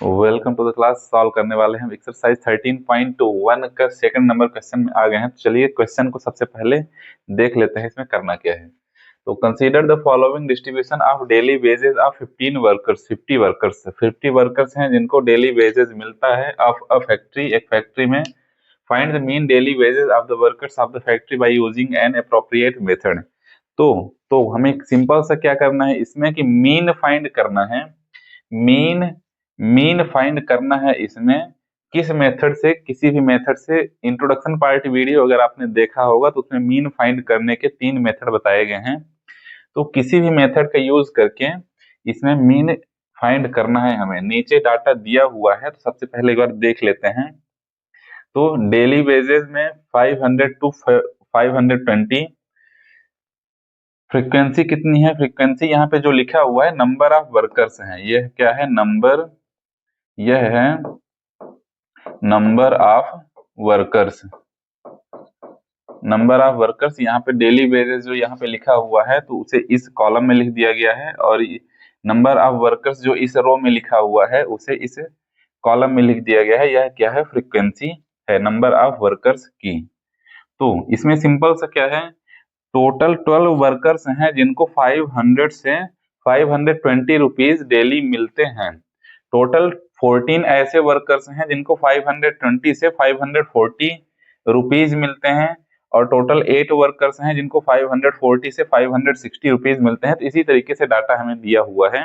Welcome to the class. Solve करने वाले हैं एक्सरसाइज 13.1 का सेकंड नंबर क्वेश्चन में आ गए हैं। तो चलिए क्वेश्चन को सबसे पहले देख लेते हैं इसमें करना क्या है। तो consider the following distribution of daily wages of 15 workers. 50 workers हैं जिनको डेली वेजेस मिलता है ऑफ अ फैक्ट्री, एक फैक्ट्री में। Find the mean daily wages of the workers of the factory by using N appropriate method. तो हमें simple सा क्या करना है इसमें कि मीन फाइंड करना है। मीन मीन फाइंड करना है इसमें किस मेथड से, किसी भी मेथड से। इंट्रोडक्शन पार्ट वीडियो अगर आपने देखा होगा तो उसमें मीन फाइंड करने के 3 मेथड बताए गए हैं। तो किसी भी मेथड का यूज करके इसमें मीन फाइंड करना है हमें। नीचे डाटा दिया हुआ है तो सबसे पहले एक बार देख लेते हैं। तो डेली वेजेस में 500 टू 520। फ्रीक्वेंसी कितनी है? फ्रीक्वेंसी यहाँ पे जो लिखा हुआ है नंबर ऑफ वर्कर्स है। यह क्या है? यह है number of workers. Number of workers यहाँ पे डेली वेजेस जो यहाँ पे लिखा हुआ है तो उसे इस कॉलम में लिख दिया गया है, और नंबर ऑफ वर्कर्स जो इस रो में लिखा हुआ है उसे इस कॉलम में लिख दिया गया है। यह क्या है? फ्रीक्वेंसी है नंबर ऑफ वर्कर्स की। तो इसमें सिंपल सा क्या है, टोटल 12 वर्कर्स हैं जिनको 500 से 520 रुपीज डेली मिलते हैं। टोटल 14 ऐसे वर्कर्स हैं जिनको 520 से 540 रुपीज मिलते हैं, और टोटल 8 वर्कर्स हैं जिनको 540 से 560 रुपीज मिलते हैं। तो इसी तरीके से डाटा हमें दिया हुआ है।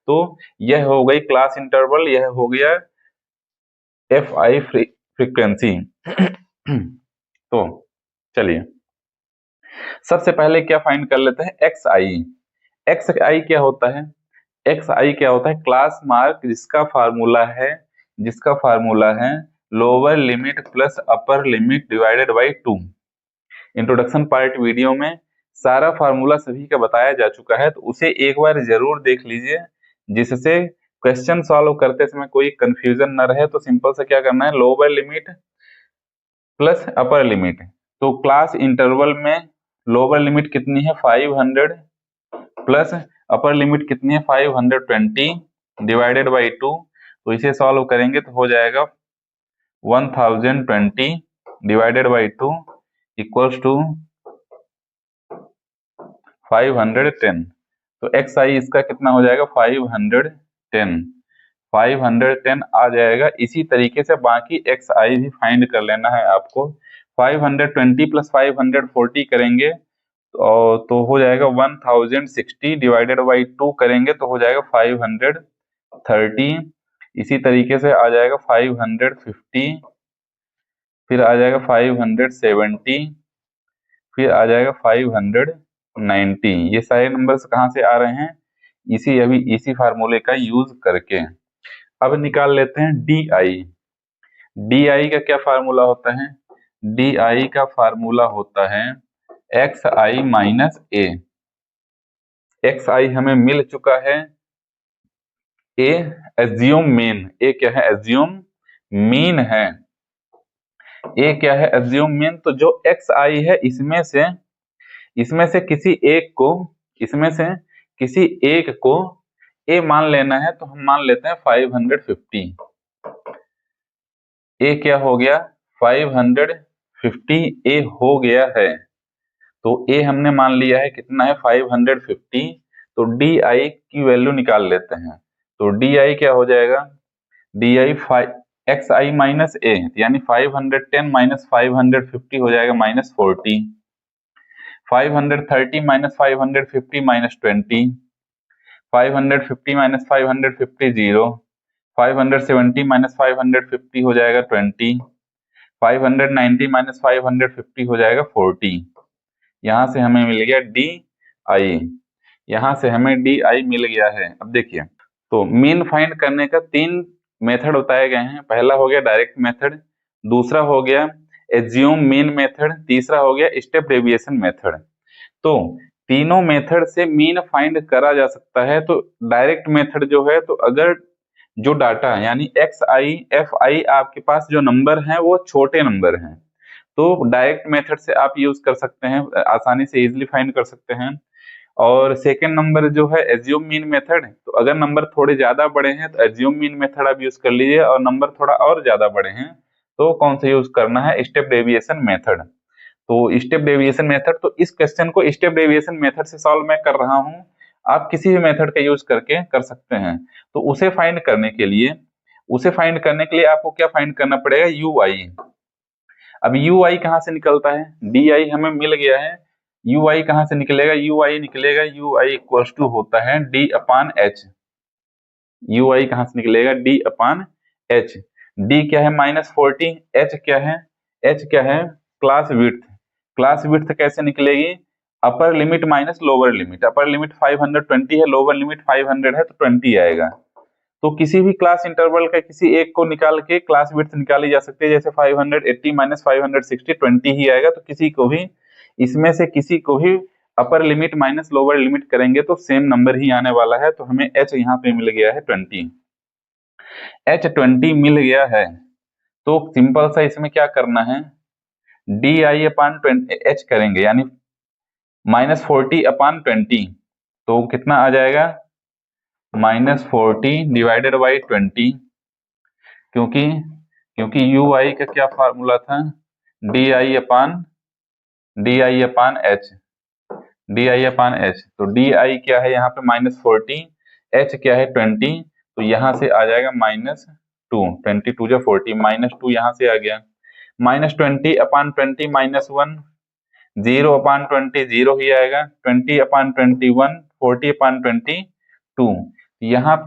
तो यह हो गई क्लास इंटरवल, यह हो गया एफ आई फ्रीक्वेंसी। तो चलिए सबसे पहले क्या फाइंड कर लेते हैं, एक्स आई। एक्स आई क्या होता है? एक्स आई क्या होता है? क्लास मार्क जिसका फार्मूला है lower limit plus upper limit divided by 2। Introduction part video में सारा फार्मूला सभी का बताया जा चुका है, तो उसे एक बार जरूर देख लीजिए जिससे क्वेश्चन सॉल्व करते समय कोई कंफ्यूजन न रहे। तो सिंपल से क्या करना है, lower limit plus upper limit. तो क्लास इंटरवल में लोअर लिमिट कितनी है? 500 प्लस अपर लिमिट कितनी है? 520 डिवाइडेड बाई 2। तो इसे सॉल्व करेंगे तो हो जाएगा 1020 डिवाइडेड बाई 2 इक्वल्स टू 510। तो एक्स आई इसका कितना हो जाएगा? 510 आ जाएगा। इसी तरीके से बाकी एक्स आई भी फाइंड कर लेना है आपको। 520 प्लस 540 करेंगे तो हो जाएगा 1060 डिवाइडेड बाई 2 करेंगे तो हो जाएगा 530। इसी तरीके से आ जाएगा 550, फिर आ जाएगा 570, फिर आ जाएगा 590। ये सारे नंबर्स कहाँ से आ रहे हैं? इसी फार्मूले का यूज करके। अब निकाल लेते हैं डी आई। डी आई का क्या फार्मूला होता है? डी आई का फार्मूला होता है x I minus A. X आई हमें मिल चुका है। ए एज्यूम मीन, ए क्या है? एज्यूम मीन है। ए क्या है? Assume mean. तो जो एक्स आई है इसमें से किसी एक को ए मान लेना है। तो हम मान लेते हैं 550। ए क्या हो गया? 550 ए हो गया है। तो ए हमने मान लिया है कितना है? 550। तो डी आई की वैल्यू निकाल लेते हैं। तो डी आई क्या हो जाएगा? D I X I minus A, यानी 510 माइनस 550 हो जाएगा -40। 530 माइनस 550 -20। 550 माइनस 550 0। 570 माइनस 550 हो जाएगा 20। 590 माइनस 550 हो जाएगा 40। यहाँ से हमें मिल गया डी आई। यहाँ से हमें डी आई मिल गया है। अब देखिए, तो मीन फाइंड करने का 3 मेथड बताए गए हैं। पहला हो गया डायरेक्ट मेथड, दूसरा हो गया एज्यूम मीन मेथड, तीसरा हो गया स्टेप डेविएशन मेथड। तो तीनों मेथड से मीन फाइंड करा जा सकता है। तो डायरेक्ट मेथड जो है, तो अगर जो डाटा यानी एक्स आई एफ आई आपके पास जो नंबर हैं वो छोटे नंबर हैं, तो डायरेक्ट मेथड से आप यूज कर सकते हैं, आसानी से इजिली फाइंड कर सकते हैं। और सेकेंड नंबर जो है एज्यूम मीन मेथड। तो अगर नंबर थोड़े ज्यादा बड़े हैं तो एज्यूम मीन मेथड आप यूज कर लीजिए, और नंबर थोड़ा और ज्यादा बड़े हैं तो कौन सा यूज करना है, स्टेप डेविएशन मेथड। तो स्टेप डेविएशन मेथड, तो इस क्वेश्चन को स्टेप डेविएशन मेथड से सॉल्व मैं कर रहा हूँ, आप किसी भी मेथड का यूज करके कर सकते हैं। तो उसे फाइंड करने के लिए आपको क्या फाइंड करना पड़ेगा, यू आई। अब यू आई कहाँ से निकलता है, डी आई हमें मिल गया है, यू आई कहाँ से निकलेगा, यू आई निकलेगा, यू आई इक्वल टू होता है डी अपान एच। यू आई कहाँ से निकलेगा, डी अपान एच। डी क्या है -40, एच क्या है, क्लास विड्थ। क्लास विड्थ कैसे निकलेगी, upper limit minus lower limit. Upper limit 520 है, लोअर लिमिट 500 है, तो 20 आएगा। तो किसी भी क्लास इंटरवल का किसी एक को निकाल के क्लास विड्थ निकाली जा सकती है, जैसे 580 माइनस 560 20 ही आएगा। तो किसी को भी इसमें से किसी को भी upper limit minus lower limit करेंगे तो सेम नंबर ही आने वाला है। तो हमें h यहाँ पे मिल गया है 20, h 20 मिल गया है। तो सिंपल सा इसमें क्या करना है, डी आई अपान एच करेंगे, यानी -40 अपान 20, तो कितना आ जाएगा, -40 डिवाइडेड बाई 20, क्योंकि यू आई का क्या फार्मूला था, डी आई अपान एच, तो डी आई क्या है यहाँ पे -40, एच क्या है 20, तो यहाँ से आ जाएगा -2, 20 2 40, -2 यहाँ से आ गया, -20 अपान 20 -1, 0 अपान 20 0 ही आएगा, 20 अपान 21, 40 अपान 22। यहाँ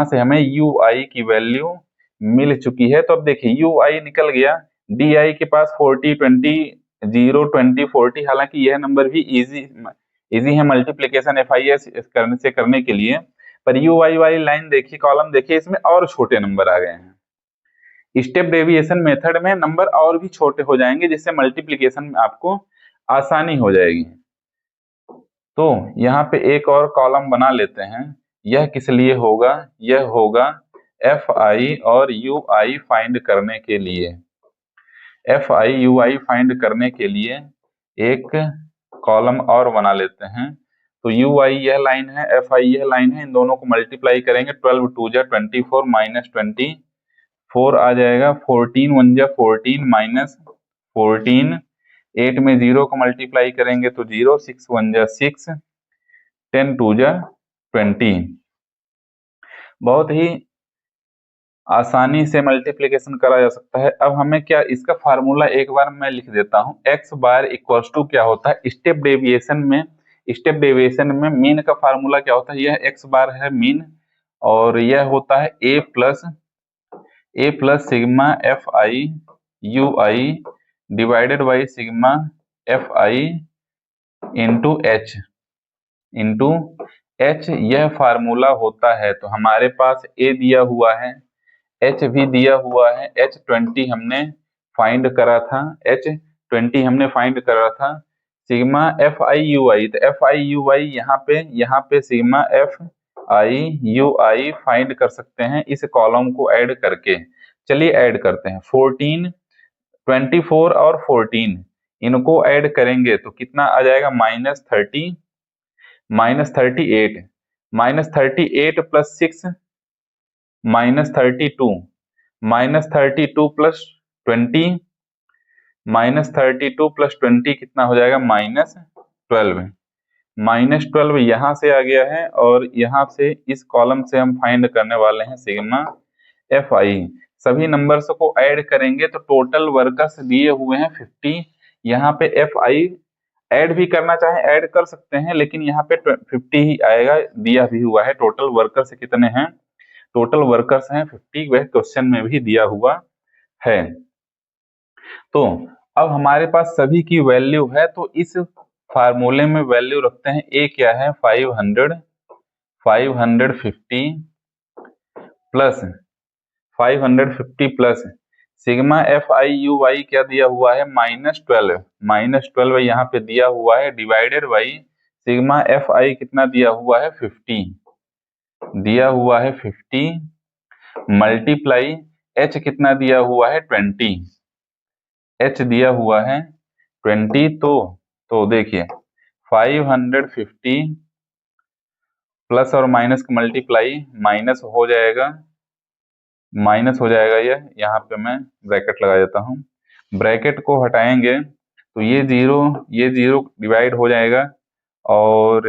से हमें यू आई की वैल्यू मिल चुकी है। तो अब देखिए यू आई निकल गया, डी आई के पास 40 20 0 20 40, हालांकि यह नंबर भी इजी है मल्टीप्लीकेशन FIS करने के लिए, पर यू आई वाली लाइन देखिए, कॉलम देखिए, इसमें और छोटे नंबर आ गए हैं। स्टेप डेविएशन मेथड में नंबर और भी छोटे हो जाएंगे, जिससे मल्टीप्लीकेशन में आपको आसानी हो जाएगी। तो यहाँ पे एक और कॉलम बना लेते हैं। यह किस लिए होगा, यह होगा FI और UI फाइंड करने के लिए। FI UI फाइंड करने के लिए एक कॉलम और बना लेते हैं। तो UI यह लाइन है, FI यह लाइन है, इन दोनों को मल्टीप्लाई करेंगे, 12 2 जा 24 माइनस 24 आ जाएगा, 14 1 जा 14 माइनस 14, 8 में 0 को मल्टीप्लाई करेंगे तो 0, 6 1 जा 6, 10 2 जा 20। बहुत ही आसानी से मल्टीप्लिकेशन करा जा सकता है। अब हमें क्या, इसका फार्मूला एक बार मैं लिख देता हूं, x बार इक्वल्स टू क्या होता है, स्टेप डेविएशन में मीन का फार्मूला क्या होता है, यह x बार है मीन, और यह होता है a plus sigma FI UI divided by sigma FI into h, यह फार्मूला होता है। तो हमारे पास a दिया हुआ है, h भी दिया हुआ है, h 20 हमने फाइंड करा था, सिग्मा FI UI, तो FI UI यहाँ पे सिग्मा FI UI फाइंड कर सकते हैं इस कॉलम को ऐड करके। चलिए ऐड करते हैं, 14 24 और 14 इनको ऐड करेंगे तो कितना आ जाएगा, -38 -38 प्लस 6 -32 -32 प्लस 20 -32 प्लस 20 कितना हो जाएगा, -12 यहाँ से आ गया है, और यहाँ से इस कॉलम से हम फाइंड करने वाले हैं सिग्मा FI। सभी नंबर्स को ऐड करेंगे तो टोटल वर्कर्स दिए हुए हैं 50। यहाँ पे FI ऐड भी करना चाहे ऐड कर सकते हैं, लेकिन यहाँ पे 50 ही आएगा, दिया भी हुआ है। टोटल वर्कर्स कितने हैं, टोटल वर्कर्स हैं 50, वह क्वेश्चन में भी दिया हुआ है। तो अब हमारे पास सभी की वैल्यू है, तो इस फार्मूले में वैल्यू रखते हैं। a क्या है, 550 प्लस सिग्मा FI UI क्या दिया हुआ है, -12 यहाँ पे दिया हुआ है, डिवाइडेड बाई सिग्मा FI कितना दिया हुआ है, 50 मल्टीप्लाई h कितना दिया हुआ है, 20, h दिया हुआ है 20, तो तो देखिए 550 प्लस और माइनस का मल्टीप्लाई माइनस हो जाएगा, ये यहाँ पे मैं ब्रैकेट लगा देता हूँ। ब्रैकेट को हटाएंगे तो ये जीरो डिवाइड हो जाएगा, और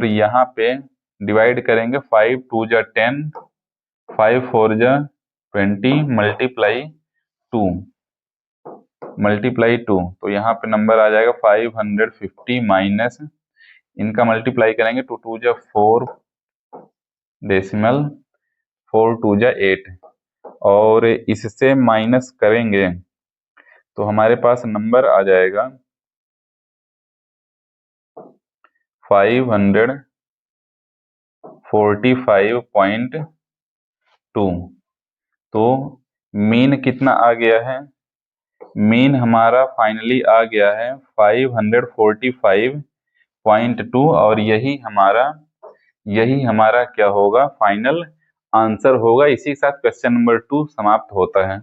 यहाँ पे डिवाइड करेंगे 5 2 जा 10, 5 4 जा 20 मल्टीप्लाई 2, तो यहाँ पे नंबर आ जाएगा 550 माइनस, इनका मल्टीप्लाई करेंगे, 2 2 जा 4 डेसिमल 4 2 जा 8, और इससे माइनस करेंगे तो हमारे पास नंबर आ जाएगा 545.2। तो मीन कितना आ गया है? मीन हमारा फाइनली आ गया है 545.2, और यही हमारा क्या होगा? फाइनल आंसर होगा। इसी के साथ क्वेश्चन नंबर 2 समाप्त होता है।